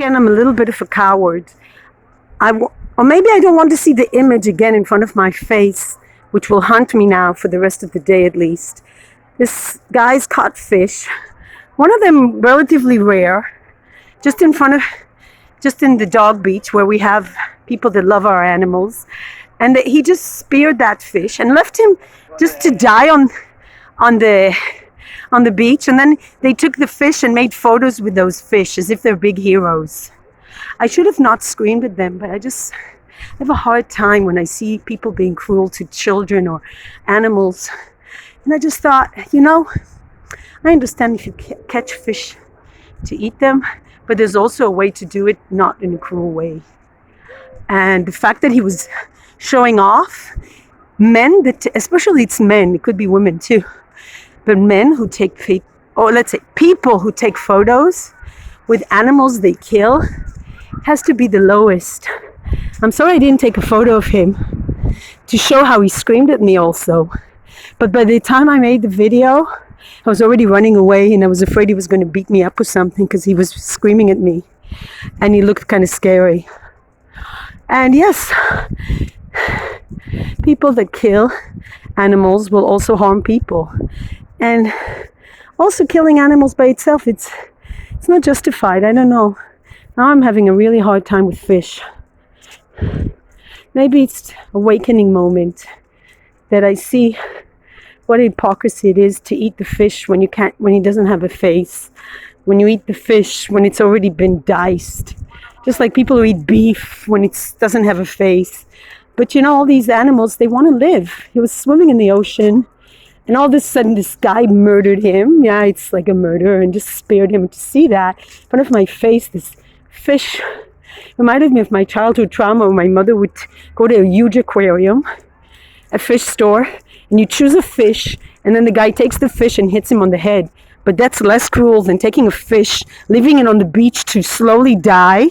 Again, I'm a little bit of a coward. Or maybe I don't want to see the image again in front of my face, which will haunt me now for the rest of the day at least. This guy's caught fish. One of them relatively rare, just in the dog beach where we have people that love our animals. And he just speared that fish and left him just to die on the beach. And then they took the fish and made photos with those fish as if they're big heroes. I should have not screamed at them, but I have a hard time when I see people being cruel to children or animals. And I just thought, I understand if you catch fish to eat them, but there's also a way to do it not in a cruel way. And the fact that he was showing off, especially it's men, it could be women too, but men who take, or let's say people who take photos with animals they kill, has to be the lowest. I'm sorry I didn't take a photo of him to show how he screamed at me also. But by the time I made the video, I was already running away and I was afraid he was going to beat me up or something because he was screaming at me and he looked kind of scary. And yes, people that kill animals will also harm people. And also killing animals by itself, it's not justified. I don't know. Now I'm having a really hard time with fish. Maybe it's an awakening moment that I see what hypocrisy it is to eat the fish when he doesn't have a face. When you eat the fish when it's already been diced. Just like people who eat beef when it doesn't have a face. But all these animals, they want to live. He was swimming in the ocean and all of a sudden this guy murdered him. Yeah, it's like a murder, and just spared him. To see that in front of my face, this fish reminded me of my childhood trauma where my mother would go to a huge aquarium, a fish store, and you choose a fish and then the guy takes the fish and hits him on the head. But that's less cruel than taking a fish, leaving it on the beach to slowly die,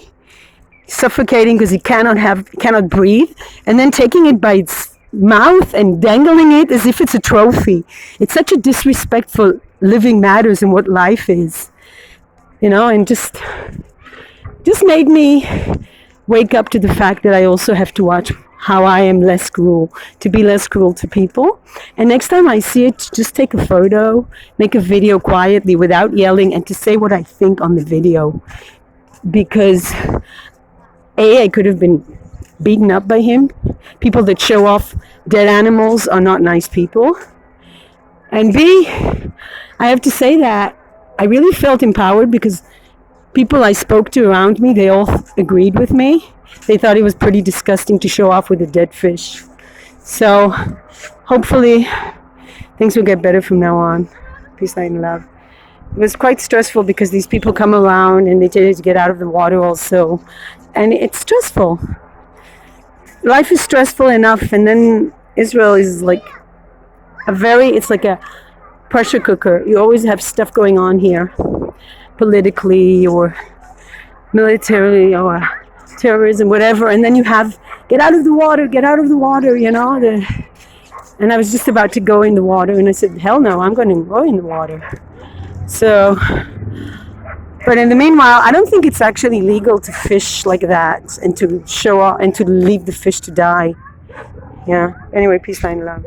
suffocating because he cannot breathe, and then taking it by its mouth and dangling it as if it's a trophy. It's such a disrespectful living matters in what life is, and just made me wake up to the fact that I also have to watch how I am less cruel, to be less cruel to people. And next time I see it, just take a photo, make a video quietly without yelling, and to say what I think on the video. Because I could have been beaten up by him. People that show off dead animals are not nice people. And B, I have to say that I really felt empowered because people I spoke to around me, they all agreed with me. They thought it was pretty disgusting to show off with a dead fish. So hopefully things will get better from now on. Peace, light, and love. It was quite stressful because these people come around and they tell you to get out of the water also. And it's stressful. Life is stressful enough, and then Israel is like it's like a pressure cooker. You always have stuff going on here, politically or militarily or terrorism, whatever, and then you have get out of the water, and I was just about to go in the water, and I said, hell no, I'm going to go in the water. So, but in the meanwhile, I don't think it's actually legal to fish like that and to show off and to leave the fish to die. Yeah. Anyway, peace, light, and love.